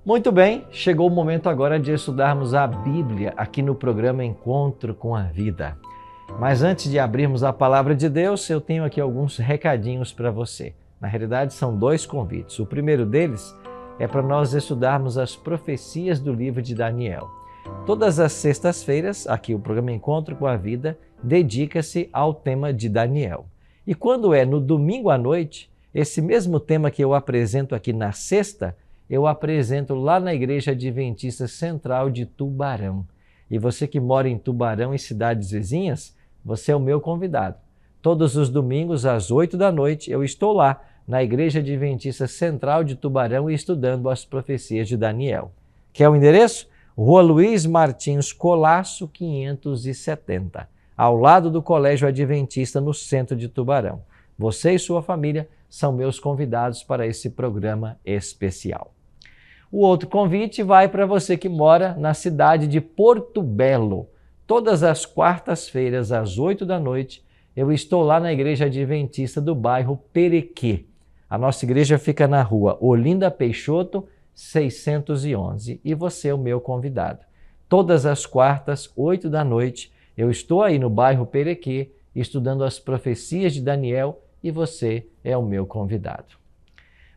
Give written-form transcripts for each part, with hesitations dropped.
Muito bem, chegou o momento agora de estudarmos a Bíblia aqui no programa Encontro com a Vida. Mas antes de abrirmos a palavra de Deus, eu tenho aqui alguns recadinhos para você. Na realidade, são dois convites. O primeiro deles é para nós estudarmos as profecias do livro de Daniel. Todas as sextas-feiras, aqui o programa Encontro com a Vida dedica-se ao tema de Daniel. E quando é no domingo à noite, esse mesmo tema que eu apresento aqui na sexta, eu apresento lá na Igreja Adventista Central de Tubarão. E você que mora em Tubarão e cidades vizinhas, você é o meu convidado. Todos os domingos às 8 da noite eu estou lá na Igreja Adventista Central de Tubarão estudando as profecias de Daniel. Quer o endereço? Rua Luiz Martins Colasso, 570, ao lado do Colégio Adventista no centro de Tubarão. Você e sua família são meus convidados para esse programa especial. O outro convite vai para você que mora na cidade de Porto Belo. Todas as quartas-feiras, às 8 da noite, eu estou lá na Igreja Adventista do bairro Perequê. A nossa igreja fica na rua Olinda Peixoto, 611, e você é o meu convidado. Todas as quartas, 8 da noite, eu estou aí no bairro Perequê, estudando as profecias de Daniel, e você é o meu convidado.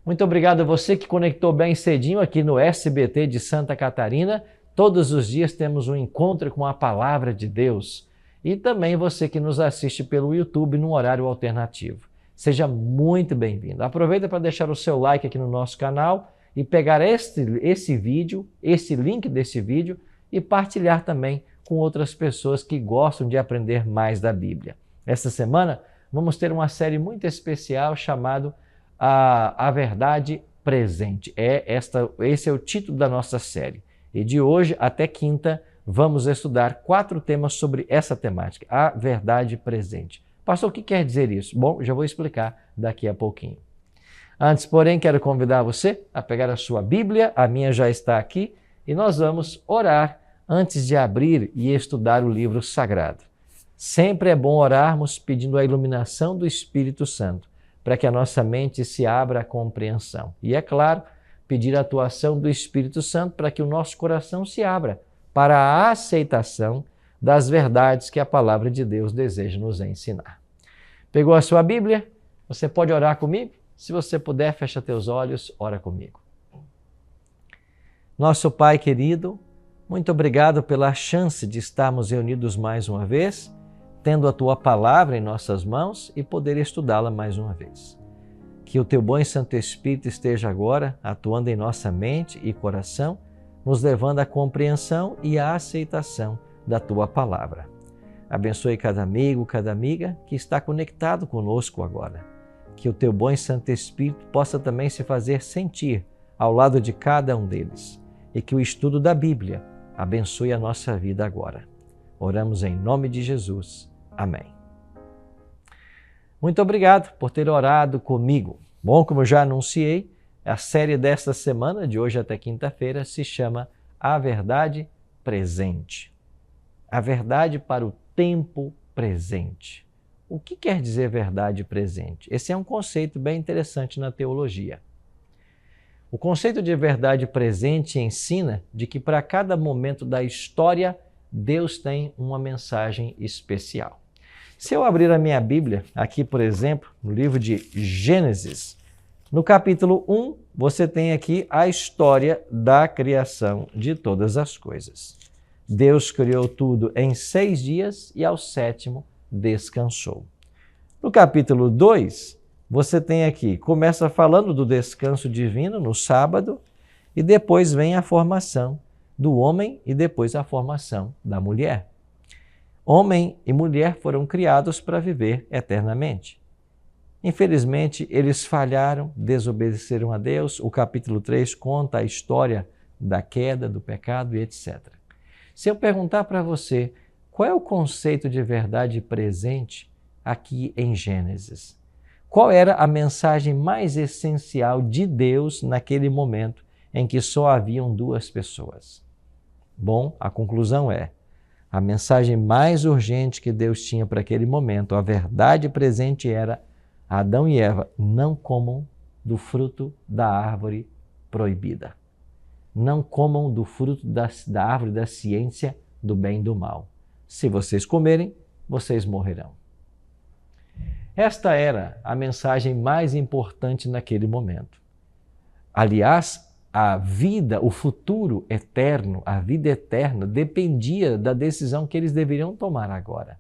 Muito obrigado a você que conectou bem cedinho aqui no SBT de Santa Catarina. Todos os dias temos um encontro com a Palavra de Deus. E também você que nos assiste pelo YouTube num horário alternativo. Seja muito bem-vindo. Aproveita para deixar o seu like aqui no nosso canal e pegar esse vídeo, esse link desse vídeo e partilhar também com outras pessoas que gostam de aprender mais da Bíblia. Esta semana vamos ter uma série muito especial chamada A Verdade Presente. Esse é o título da nossa série. E de hoje até quinta vamos estudar 4 temas sobre essa temática, a verdade presente. Pastor, o que quer dizer isso? Bom, já vou explicar daqui a pouquinho. Antes, porém, quero convidar você a pegar a sua Bíblia, a minha já está aqui, e nós vamos orar antes de abrir e estudar o livro sagrado. Sempre é bom orarmos pedindo a iluminação do Espírito Santo, para que a nossa mente se abra à compreensão. E, é claro, pedir a atuação do Espírito Santo para que o nosso coração se abra para a aceitação das verdades que a Palavra de Deus deseja nos ensinar. Pegou a sua Bíblia? Você pode orar comigo? Se você puder, fecha teus olhos, ora comigo. Nosso Pai querido, muito obrigado pela chance de estarmos reunidos mais uma vez, tendo a Tua Palavra em nossas mãos e poder estudá-la mais uma vez. Que o Teu bom e Santo Espírito esteja agora atuando em nossa mente e coração, nos levando à compreensão e à aceitação da Tua Palavra. Abençoe cada amigo, cada amiga que está conectado conosco agora. Que o Teu bom e Santo Espírito possa também se fazer sentir ao lado de cada um deles. E que o estudo da Bíblia abençoe a nossa vida agora. Oramos em nome de Jesus. Amém. Muito obrigado por ter orado comigo. Bom, como eu já anunciei, a série desta semana, de hoje até quinta-feira, se chama A Verdade Presente. A verdade para o tempo presente. O que quer dizer verdade presente? Esse é um conceito bem interessante na teologia. O conceito de verdade presente ensina de que para cada momento da história, Deus tem uma mensagem especial. Se eu abrir a minha Bíblia, aqui, por exemplo, no livro de Gênesis, no capítulo 1, você tem aqui a história da criação de todas as coisas. Deus criou tudo em 6 dias e ao 7º descansou. No capítulo 2, você tem aqui, começa falando do descanso divino no sábado e depois vem a formação do homem e depois a formação da mulher. Homem e mulher foram criados para viver eternamente. Infelizmente, eles falharam, desobedeceram a Deus. O capítulo 3 conta a história da queda, do pecado e etc. Se eu perguntar para você qual é o conceito de verdade presente aqui em Gênesis, qual era a mensagem mais essencial de Deus naquele momento em que só haviam 2 pessoas? Bom, a conclusão é: a mensagem mais urgente que Deus tinha para aquele momento, a verdade presente era: Adão e Eva não comam do fruto da árvore proibida. não comam do fruto da árvore da ciência do bem e do mal. Se vocês comerem, vocês morrerão. Esta era a mensagem mais importante naquele momento. Aliás, a vida, o futuro eterno, a vida eterna, dependia da decisão que eles deveriam tomar agora.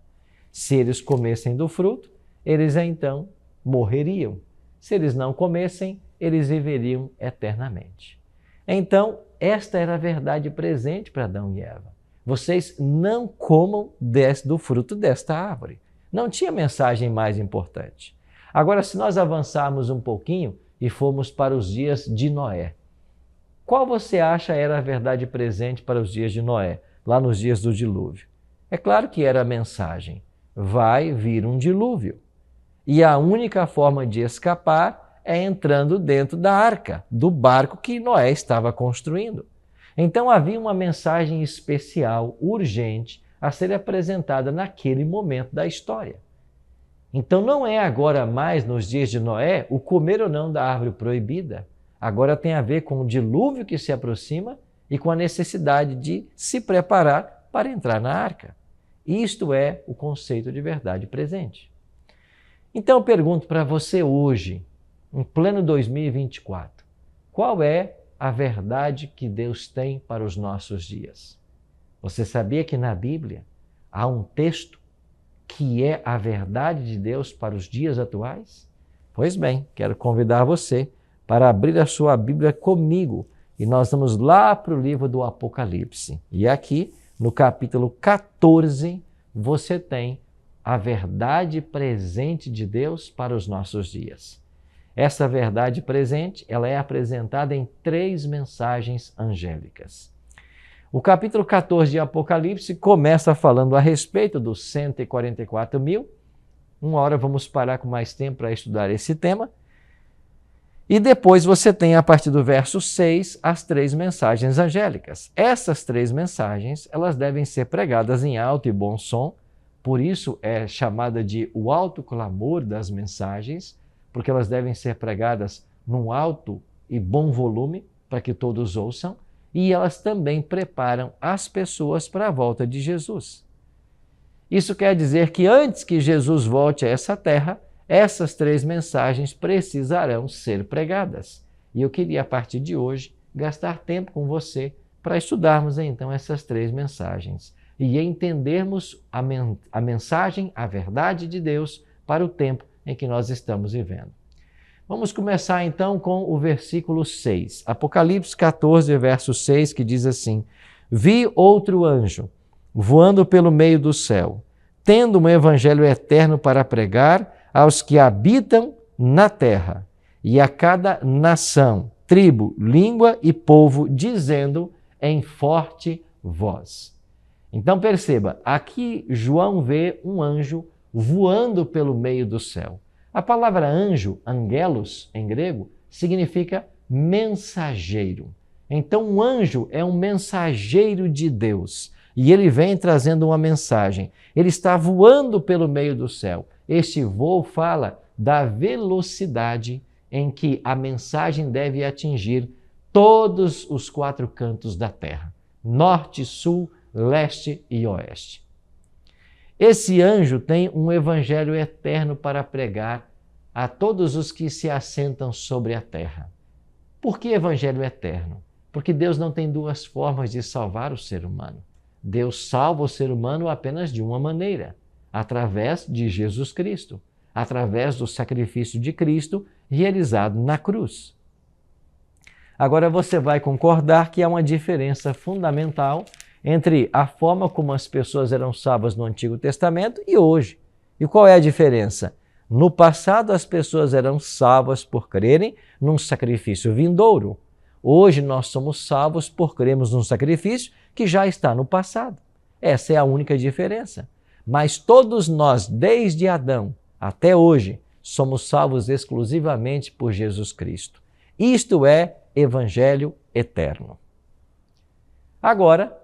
Se eles comessem do fruto, eles então morreriam. Se eles não comessem, eles viveriam eternamente. Então, esta era a verdade presente para Adão e Eva. Vocês não comam do fruto desta árvore. Não tinha mensagem mais importante. Agora, se nós avançarmos um pouquinho e formos para os dias de Noé, qual você acha era a verdade presente para os dias de Noé, lá nos dias do dilúvio? É claro que era a mensagem: vai vir um dilúvio. E a única forma de escapar é entrando dentro da arca, do barco que Noé estava construindo. Então havia uma mensagem especial, urgente, a ser apresentada naquele momento da história. Então não é agora mais, nos dias de Noé, o comer ou não da árvore proibida. Agora tem a ver com o dilúvio que se aproxima e com a necessidade de se preparar para entrar na arca. Isto é o conceito de verdade presente. Então eu pergunto para você hoje, em pleno 2024, qual é a verdade que Deus tem para os nossos dias? Você sabia que na Bíblia há um texto que é a verdade de Deus para os dias atuais? Pois bem, quero convidar você para abrir a sua Bíblia comigo e nós vamos lá para o livro do Apocalipse. E aqui, no capítulo 14, você tem a verdade presente de Deus para os nossos dias. Essa verdade presente, ela é apresentada em 3 mensagens angélicas. O capítulo 14 de Apocalipse começa falando a respeito dos 144 mil. Uma hora vamos parar com mais tempo para estudar esse tema. E depois você tem, a partir do verso 6, as 3 mensagens angélicas. Essas 3 mensagens, elas devem ser pregadas em alto e bom som, por isso é chamada de o alto clamor das mensagens, porque elas devem ser pregadas num alto e bom volume, para que todos ouçam, e elas também preparam as pessoas para a volta de Jesus. Isso quer dizer que antes que Jesus volte a essa terra, essas 3 mensagens precisarão ser pregadas. E eu queria, a partir de hoje, gastar tempo com você para estudarmos então essas 3 mensagens e entendermos a mensagem, a verdade de Deus para o tempo em que nós estamos vivendo. Vamos começar então com o versículo 6. Apocalipse 14, verso 6, que diz assim: Vi outro anjo voando pelo meio do céu, tendo um evangelho eterno para pregar aos que habitam na terra, e a cada nação, tribo, língua e povo, dizendo em forte voz. Então perceba, aqui João vê um anjo voando pelo meio do céu. A palavra anjo, angelos, em grego, significa mensageiro. Então um anjo é um mensageiro de Deus e ele vem trazendo uma mensagem. Ele está voando pelo meio do céu. Este voo fala da velocidade em que a mensagem deve atingir todos os 4 cantos da terra: norte, sul, leste e oeste. Esse anjo tem um evangelho eterno para pregar a todos os que se assentam sobre a terra. Por que evangelho eterno? Porque Deus não tem 2 formas de salvar o ser humano. Deus salva o ser humano apenas de uma maneira: através de Jesus Cristo, através do sacrifício de Cristo realizado na cruz. Agora você vai concordar que há uma diferença fundamental entre a forma como as pessoas eram salvas no Antigo Testamento e hoje. E qual é a diferença? No passado as pessoas eram salvas por crerem num sacrifício vindouro. Hoje nós somos salvos por crermos num sacrifício que já está no passado. Essa é a única diferença. Mas todos nós, desde Adão até hoje, somos salvos exclusivamente por Jesus Cristo. Isto é evangelho eterno. Agora,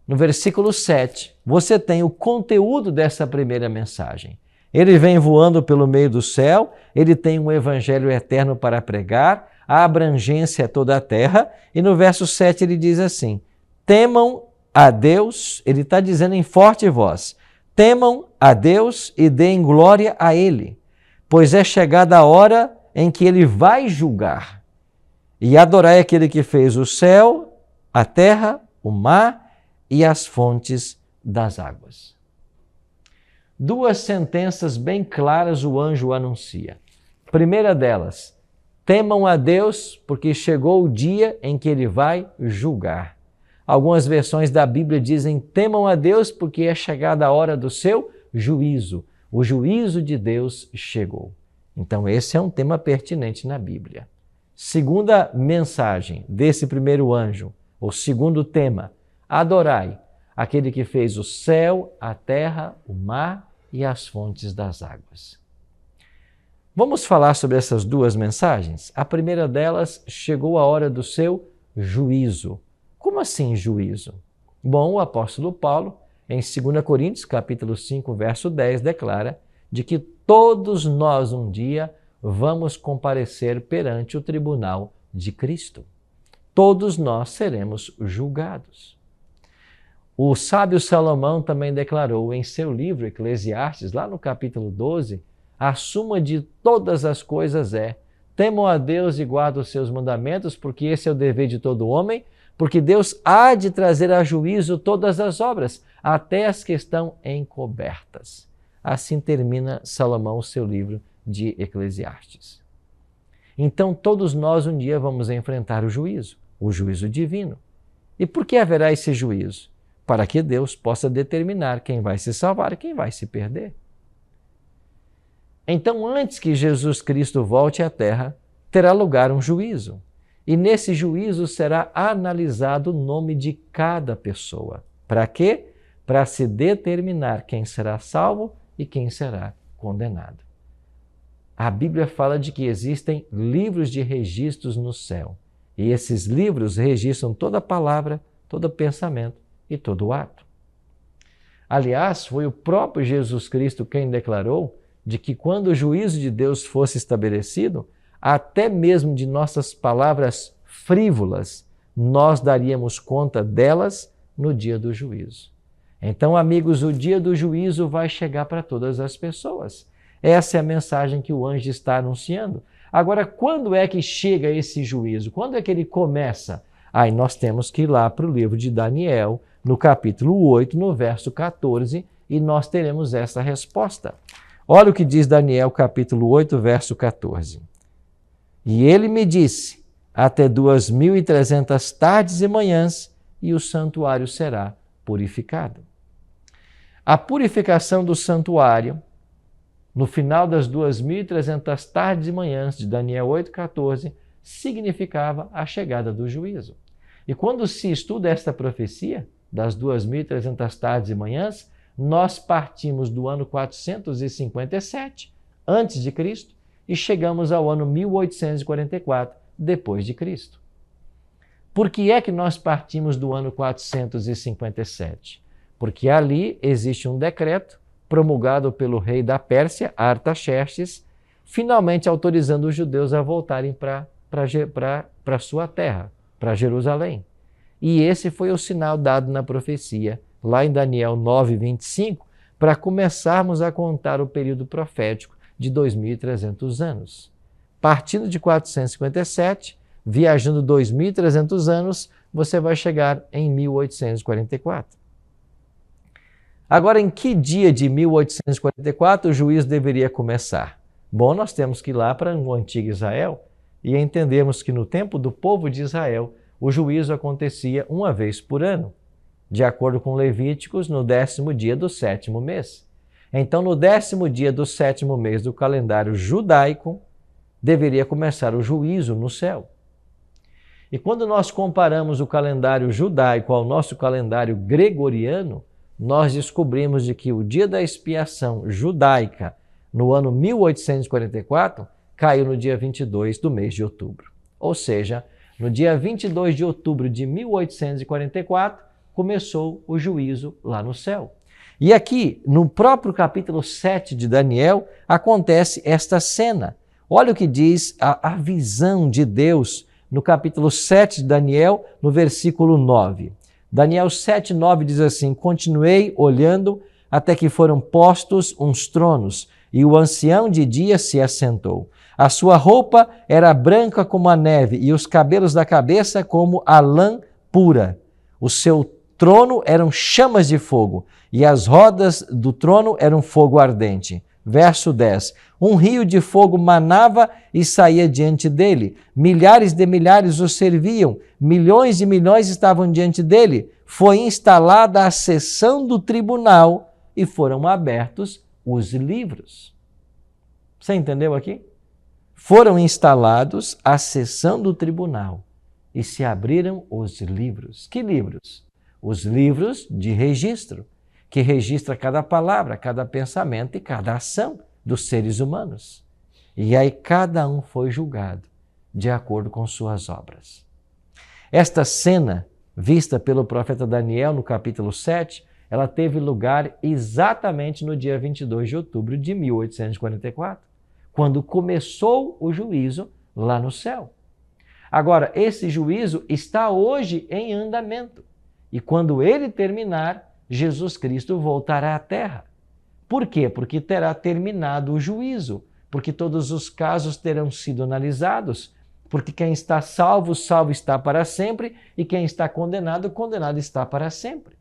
no versículo 7, você tem o conteúdo dessa primeira mensagem. Ele vem voando pelo meio do céu, ele tem um evangelho eterno para pregar a abrangência é toda a terra. E no verso 7 ele diz assim: temam a Deus, ele está dizendo em forte voz, temam a Deus e deem glória a Ele, pois é chegada a hora em que Ele vai julgar. E adorai aquele que fez o céu, a terra, o mar e as fontes das águas. Duas sentenças bem claras o anjo anuncia. Primeira delas, temam a Deus, porque chegou o dia em que Ele vai julgar. Algumas versões da Bíblia dizem, temam a Deus, porque é chegada a hora do seu juízo. O juízo de Deus chegou. Então esse é um tema pertinente na Bíblia. Segunda mensagem desse primeiro anjo, ou segundo tema, adorai aquele que fez o céu, a terra, o mar e as fontes das águas. Vamos falar sobre essas duas mensagens? A primeira delas, chegou a hora do seu juízo. Como assim juízo? Bom, o apóstolo Paulo, em 2 Coríntios, capítulo 5, verso 10, declara de que todos nós um dia vamos comparecer perante o tribunal de Cristo. Todos nós seremos julgados. O sábio Salomão também declarou em seu livro Eclesiastes, lá no capítulo 12, a suma de todas as coisas é: temam a Deus e guardem os seus mandamentos, porque esse é o dever de todo homem, porque Deus há de trazer a juízo todas as obras, até as que estão encobertas. Assim termina Salomão o seu livro de Eclesiastes. Então todos nós um dia vamos enfrentar o juízo divino. E por que haverá esse juízo? Para que Deus possa determinar quem vai se salvar e quem vai se perder. Então, antes que Jesus Cristo volte à Terra, terá lugar um juízo. E nesse juízo será analisado o nome de cada pessoa. Para quê? Para se determinar quem será salvo e quem será condenado. A Bíblia fala de que existem livros de registros no céu. E esses livros registram toda palavra, todo pensamento e todo ato. Aliás, foi o próprio Jesus Cristo quem declarou de que quando o juízo de Deus fosse estabelecido, até mesmo de nossas palavras frívolas, nós daríamos conta delas no dia do juízo. Então, amigos, o dia do juízo vai chegar para todas as pessoas. Essa é a mensagem que o anjo está anunciando. Agora, quando é que chega esse juízo? Quando é que ele começa? Aí nós temos que ir lá para o livro de Daniel, no capítulo 8, no verso 14, e nós teremos essa resposta. Olha o que diz Daniel, capítulo 8, verso 14. E ele me disse, até 2.300 tardes e manhãs, e o santuário será purificado. A purificação do santuário, no final das 2.300 tardes e manhãs de Daniel 8,14, significava a chegada do juízo. E quando se estuda esta profecia, das 2.300 tardes e manhãs, nós partimos do ano 457, antes de Cristo, e chegamos ao ano 1844, depois de Cristo. Por que é que nós partimos do ano 457? Porque ali existe um decreto promulgado pelo rei da Pérsia, Artaxerxes, finalmente autorizando os judeus a voltarem para sua terra, para Jerusalém. E esse foi o sinal dado na profecia, lá em Daniel 9:25, para começarmos a contar o período profético de 2.300 anos. Partindo de 457, viajando 2.300 anos, você vai chegar em 1844. Agora, em que dia de 1844 o juízo deveria começar? Bom, nós temos que ir lá para o antigo Israel e entendermos que no tempo do povo de Israel, o juízo acontecia uma vez por ano, de acordo com Levíticos, no 10º dia do 7º mês. Então, no 10º dia do 7º mês do calendário judaico, deveria começar o juízo no céu. E quando nós comparamos o calendário judaico ao nosso calendário gregoriano, nós descobrimos de que o dia da expiação judaica, no ano 1844, caiu no dia 22 do mês de outubro. Ou seja, no dia 22 de outubro de 1844, começou o juízo lá no céu. E aqui, no próprio capítulo 7 de Daniel, acontece esta cena. Olha o que diz a visão de Deus no capítulo 7 de Daniel, no versículo 9. Daniel 7, 9 diz assim: continuei olhando até que foram postos uns tronos, e o ancião de dia se assentou. A sua roupa era branca como a neve, e os cabelos da cabeça como a lã pura. O seu trono eram chamas de fogo, e as rodas do trono eram fogo ardente. Verso 10. Um rio de fogo manava e saía diante dele. Milhares de milhares o serviam. Milhões de milhões estavam diante dele. Foi instalada a sessão do tribunal e foram abertos os livros. Você entendeu aqui? Foram instalados a sessão do tribunal e se abriram os livros. Que livros? Os livros de registro, que registra cada palavra, cada pensamento e cada ação dos seres humanos. E aí cada um foi julgado de acordo com suas obras. Esta cena, vista pelo profeta Daniel no capítulo 7, ela teve lugar exatamente no dia 22 de outubro de 1844, quando começou o juízo lá no céu. Agora, esse juízo está hoje em andamento. E quando ele terminar, Jesus Cristo voltará à terra. Por quê? Porque terá terminado o juízo, porque todos os casos terão sido analisados, porque quem está salvo, salvo está para sempre, e quem está condenado, condenado está para sempre.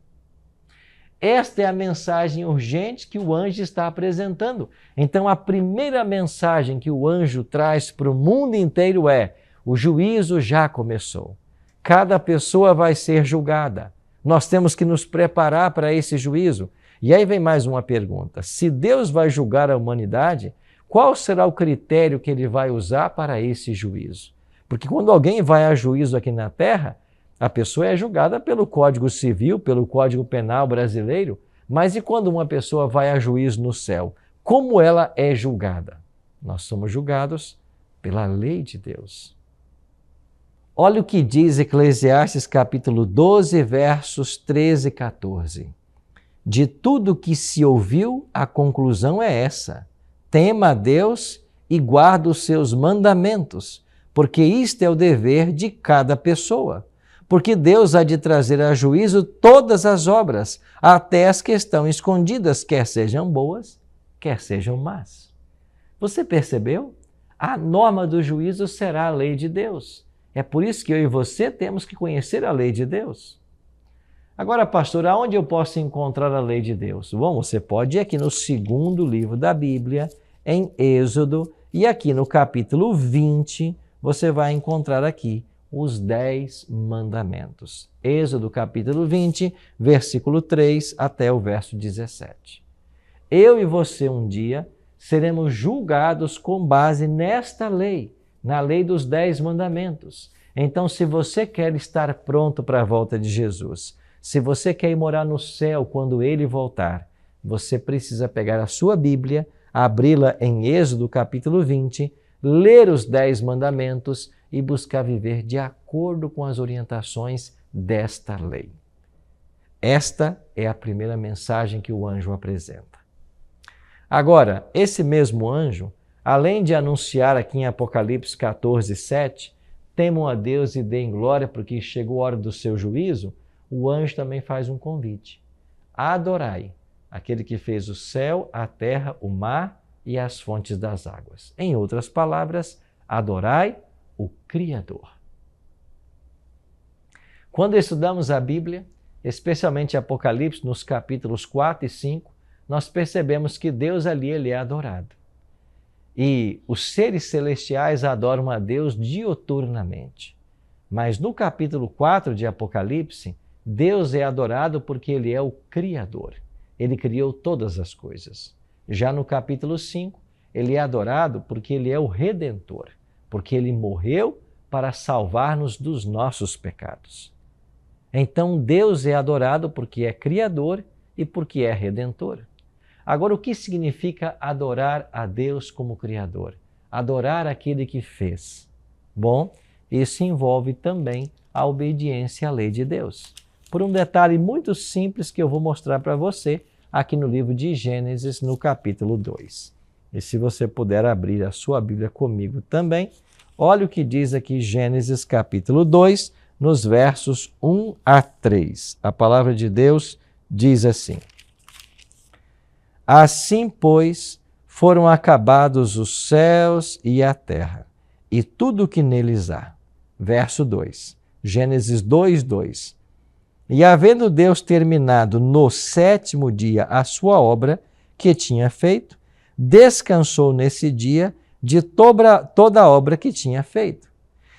Esta é a mensagem urgente que o anjo está apresentando. Então, a primeira mensagem que o anjo traz para o mundo inteiro é: o juízo já começou. Cada pessoa vai ser julgada. Nós temos que nos preparar para esse juízo. E aí vem mais uma pergunta. Se Deus vai julgar a humanidade, qual será o critério que ele vai usar para esse juízo? Porque quando alguém vai a juízo aqui na Terra, a pessoa é julgada pelo Código Civil, pelo Código Penal brasileiro, mas e quando uma pessoa vai a juízo no céu? Como ela é julgada? Nós somos julgados pela lei de Deus. Olha o que diz Eclesiastes capítulo 12, versos 13 e 14. De tudo que se ouviu, a conclusão é essa: tema a Deus e guarda os seus mandamentos, porque isto é o dever de cada pessoa. Porque Deus há de trazer a juízo todas as obras, até as que estão escondidas, quer sejam boas, quer sejam más. Você percebeu? A norma do juízo será a lei de Deus. É por isso que eu e você temos que conhecer a lei de Deus. Agora, pastor, aonde eu posso encontrar a lei de Deus? Bom, você pode ir aqui no segundo livro da Bíblia, em Êxodo, e aqui no capítulo 20, você vai encontrar aqui os 10 mandamentos. Êxodo capítulo 20, versículo 3 até o verso 17. Eu e você um dia seremos julgados com base nesta lei, na lei dos 10 mandamentos. Então, se você quer estar pronto para a volta de Jesus, se você quer ir morar no céu quando ele voltar, você precisa pegar a sua Bíblia, abri-la em Êxodo capítulo 20, ler os 10 mandamentos e buscar viver de acordo com as orientações desta lei. Esta é a primeira mensagem que o anjo apresenta. Agora, esse mesmo anjo, além de anunciar aqui em Apocalipse 14, 7, temam a Deus e deem glória porque chegou a hora do seu juízo, o anjo também faz um convite. Adorai aquele que fez o céu, a terra, o mar e as fontes das águas. Em outras palavras, adorai o Criador. Quando estudamos a Bíblia, especialmente Apocalipse, nos capítulos 4 e 5, nós percebemos que Deus ali ele é adorado. E os seres celestiais adoram a Deus dioturnamente. Mas no capítulo 4 de Apocalipse, Deus é adorado porque ele é o Criador. Ele criou todas as coisas. Já no capítulo 5, ele é adorado porque ele é o Redentor, porque ele morreu para salvar-nos dos nossos pecados. Então, Deus é adorado porque é Criador e porque é Redentor. Agora, o que significa adorar a Deus como Criador? Adorar aquele que fez. Bom, isso envolve também a obediência à lei de Deus. Por um detalhe muito simples que eu vou mostrar para você aqui no livro de Gênesis, no capítulo 2. E se você puder abrir a sua Bíblia comigo também, olha o que diz aqui Gênesis capítulo 2, nos versos 1 a 3. A palavra de Deus diz assim: Assim, pois, foram acabados os céus e a terra, e tudo o que neles há. Verso 2, Gênesis 2, 2. E havendo Deus terminado no sétimo dia a sua obra que tinha feito, descansou nesse dia de toda a obra que tinha feito.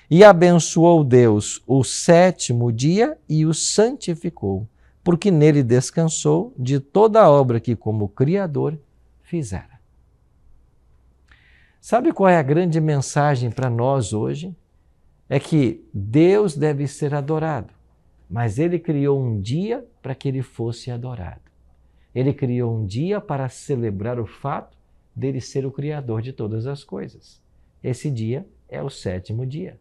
E abençoou Deus o sétimo dia e o santificou, porque nele descansou de toda a obra que como Criador fizera. Sabe qual é a grande mensagem para nós hoje? É que Deus deve ser adorado, mas Ele criou um dia para que Ele fosse adorado. Ele criou um dia para celebrar o fato dele ser o Criador de todas as coisas. Esse dia é o sétimo dia.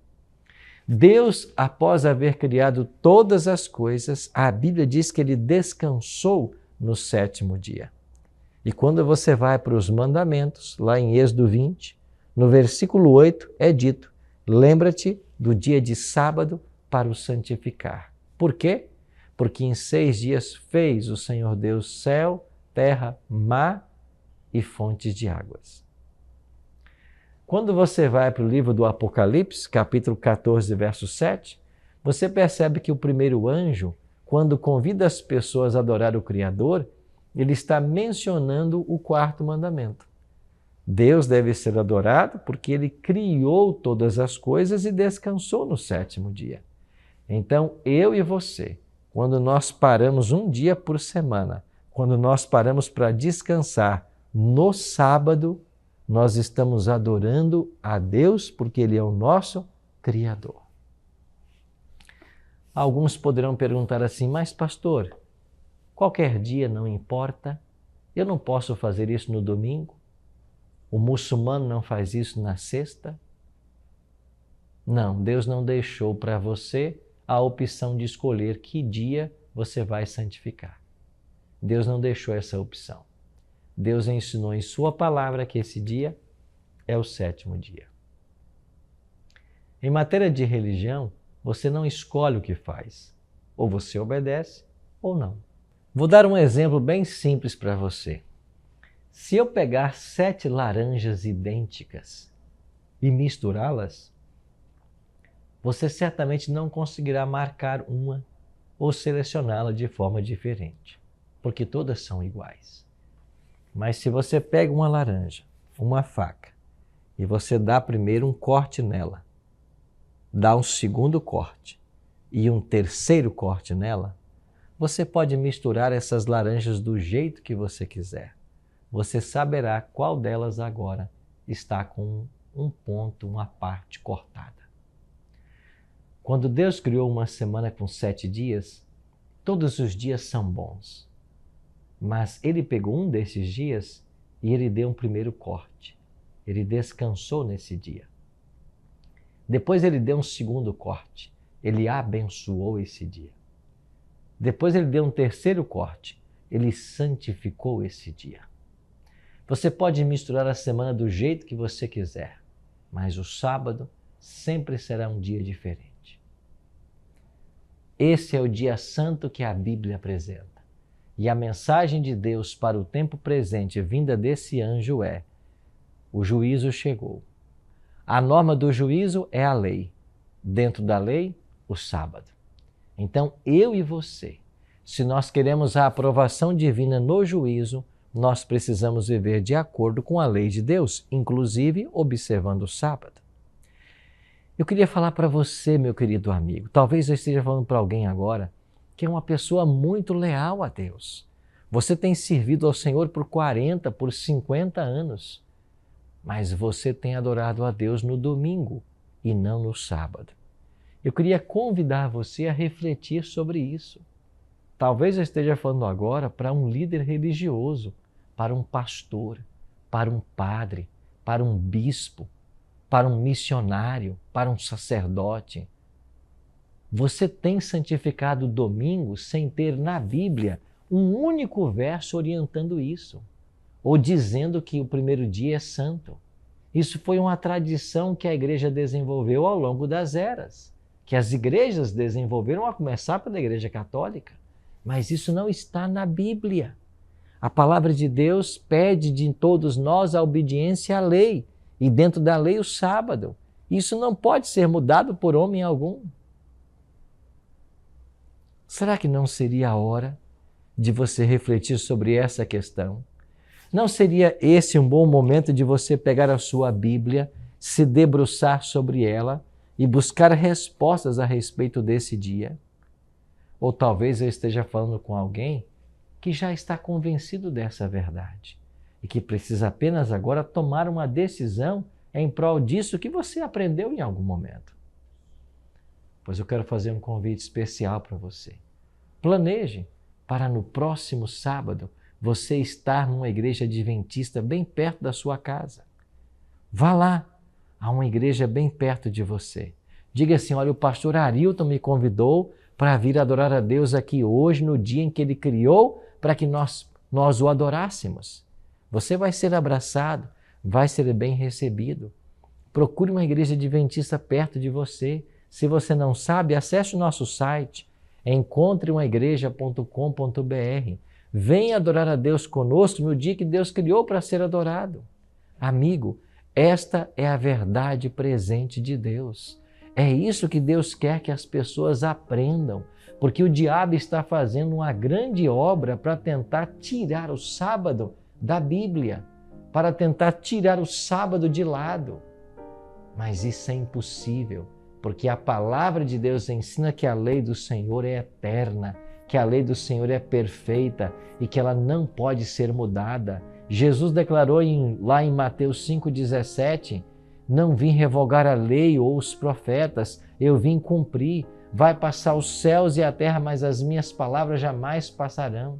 Deus, após haver criado todas as coisas, a Bíblia diz que Ele descansou no sétimo dia. E quando você vai para os mandamentos, lá em Êxodo 20, no versículo 8 é dito: lembra-te do dia de sábado para o santificar. Por quê? Porque em 6 dias fez o Senhor Deus céu, terra, mar e fontes de águas. Quando você vai para o livro do Apocalipse, capítulo 14, verso 7, você percebe que o primeiro anjo, quando convida as pessoas a adorar o Criador, ele está mencionando o quarto mandamento. Deus deve ser adorado porque Ele criou todas as coisas e descansou no sétimo dia. Então, eu e você, quando nós paramos um dia por semana, quando nós paramos para descansar no sábado, nós estamos adorando a Deus porque Ele é o nosso Criador. Alguns poderão perguntar assim: mas pastor, qualquer dia não importa? Eu não posso fazer isso no domingo? O muçulmano não faz isso na sexta? Não, Deus não deixou para você a opção de escolher que dia você vai santificar. Deus não deixou essa opção. Deus ensinou em sua palavra que esse dia é o sétimo dia. Em matéria de religião, você não escolhe o que faz. Ou você obedece ou não. Vou dar um exemplo bem simples para você. Se eu pegar 7 laranjas idênticas e misturá-las, você certamente não conseguirá marcar uma ou selecioná-la de forma diferente, porque todas são iguais. Mas se você pega uma laranja, uma faca, e você dá primeiro um corte nela, dá um segundo corte e um terceiro corte nela, você pode misturar essas laranjas do jeito que você quiser. Você saberá qual delas agora está com um ponto, uma parte cortada. Quando Deus criou uma semana com 7 dias, todos os dias são bons. Mas Ele pegou um desses dias e Ele deu um primeiro corte. Ele descansou nesse dia. Depois Ele deu um segundo corte. Ele abençoou esse dia. Depois Ele deu um terceiro corte. Ele santificou esse dia. Você pode misturar a semana do jeito que você quiser, mas o sábado sempre será um dia diferente. Esse é o dia santo que a Bíblia apresenta. E a mensagem de Deus para o tempo presente, vinda desse anjo, é: o juízo chegou. A norma do juízo é a lei. Dentro da lei, o sábado. Então, eu e você, se nós queremos a aprovação divina no juízo, nós precisamos viver de acordo com a lei de Deus, inclusive observando o sábado. Eu queria falar para você, meu querido amigo, talvez eu esteja falando para alguém agora, que é uma pessoa muito leal a Deus. Você tem servido ao Senhor por 40, por 50 anos, mas você tem adorado a Deus no domingo e não no sábado. Eu queria convidar você a refletir sobre isso. Talvez eu esteja falando agora para um líder religioso, para um pastor, para um padre, para um bispo, para um missionário, para um sacerdote. Você tem santificado o domingo sem ter na Bíblia um único verso orientando isso. ou dizendo que o primeiro dia é santo. Isso foi uma tradição que a igreja desenvolveu ao longo das eras, que as igrejas desenvolveram, a começar pela Igreja Católica. Mas isso não está na Bíblia. A palavra de Deus pede de todos nós a obediência à lei, e dentro da lei o sábado. Isso não pode ser mudado por homem algum. Será que não seria a hora de você refletir sobre essa questão? Não seria esse um bom momento de você pegar a sua Bíblia, se debruçar sobre ela e buscar respostas a respeito desse dia? Ou talvez eu esteja falando com alguém que já está convencido dessa verdade e que precisa apenas agora tomar uma decisão em prol disso que você aprendeu em algum momento. Pois eu quero fazer um convite especial para você. Planeje para no próximo sábado você estar numa igreja adventista bem perto da sua casa. Vá lá, a uma igreja bem perto de você. Diga assim: olha, o pastor Arilton me convidou para vir adorar a Deus aqui hoje, no dia em que Ele criou, para que nós o adorássemos. Você vai ser abraçado, vai ser bem recebido. Procure uma igreja adventista perto de você. Se você não sabe, acesse o nosso site, encontreumaigreja.com.br. Venha adorar a Deus conosco no dia que Deus criou para ser adorado. Amigo, esta é a verdade presente de Deus. É isso que Deus quer que as pessoas aprendam, porque o diabo está fazendo uma grande obra para tentar tirar o sábado da Bíblia, para tentar tirar o sábado de lado. Mas isso é impossível, porque a palavra de Deus ensina que a lei do Senhor é eterna, que a lei do Senhor é perfeita e que ela não pode ser mudada. Jesus declarou lá em Mateus 5,17, não vim revogar a lei ou os profetas, eu vim cumprir. Vai passar os céus e a terra, mas as minhas palavras jamais passarão.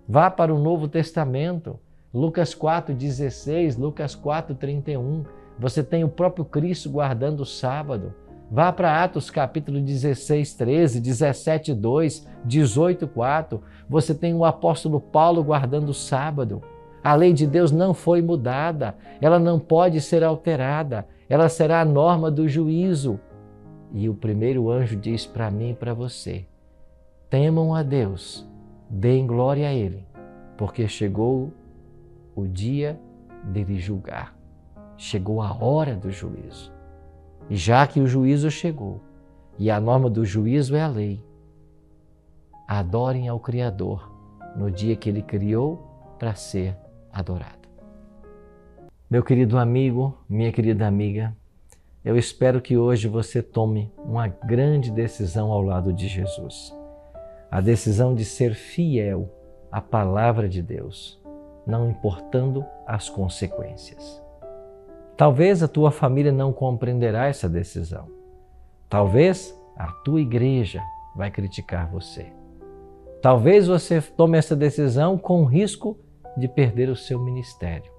Vá para o Novo Testamento, Lucas 4,16, Lucas 4,31. Você tem o próprio Cristo guardando o sábado. Vá para Atos capítulo 16, 13, 17, 2, 18, 4. Você tem o apóstolo Paulo guardando o sábado. A lei de Deus não foi mudada, ela não pode ser alterada, ela será a norma do juízo. E o primeiro anjo diz para mim e para você: temam a Deus, deem glória a Ele, porque chegou o dia dele julgar. Chegou a hora do juízo. E já que o juízo chegou, e a norma do juízo é a lei, adorem ao Criador no dia que Ele criou para ser adorado. Meu querido amigo, minha querida amiga, eu espero que hoje você tome uma grande decisão ao lado de Jesus. A decisão de ser fiel à palavra de Deus, não importando as consequências. Talvez a tua família não compreenderá essa decisão. Talvez a tua igreja vai criticar você. Talvez você tome essa decisão com risco de perder o seu ministério.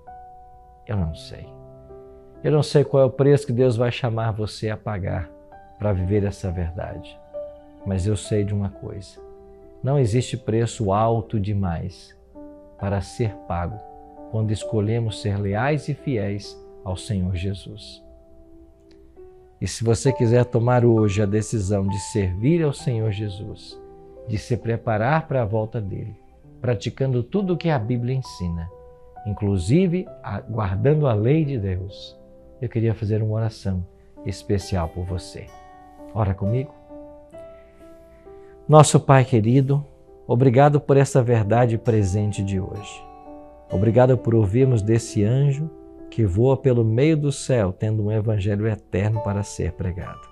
Eu não sei. Eu não sei qual é o preço que Deus vai chamar você a pagar para viver essa verdade. Mas eu sei de uma coisa: não existe preço alto demais para ser pago quando escolhemos ser leais e fiéis ao Senhor Jesus. E se você quiser tomar hoje a decisão de servir ao Senhor Jesus, de se preparar para a volta dele, praticando tudo o que a Bíblia ensina, inclusive guardando a lei de Deus, eu queria fazer uma oração especial por você. Ora comigo. Nosso Pai querido, obrigado por essa verdade presente de hoje. Obrigado por ouvirmos desse anjo que voa pelo meio do céu, tendo um evangelho eterno para ser pregado.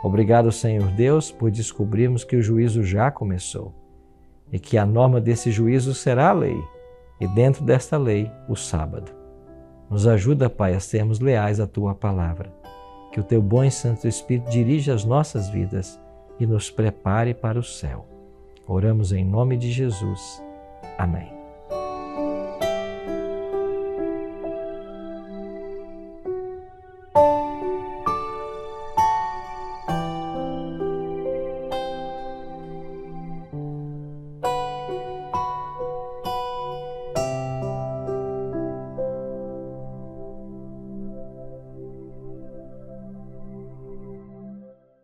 Obrigado, Senhor Deus, por descobrirmos que o juízo já começou e que a norma desse juízo será a lei, e dentro desta lei, o sábado. Nos ajuda, Pai, a sermos leais à Tua palavra. Que o Teu bom e Santo Espírito dirija as nossas vidas e nos prepare para o céu. Oramos em nome de Jesus. Amém.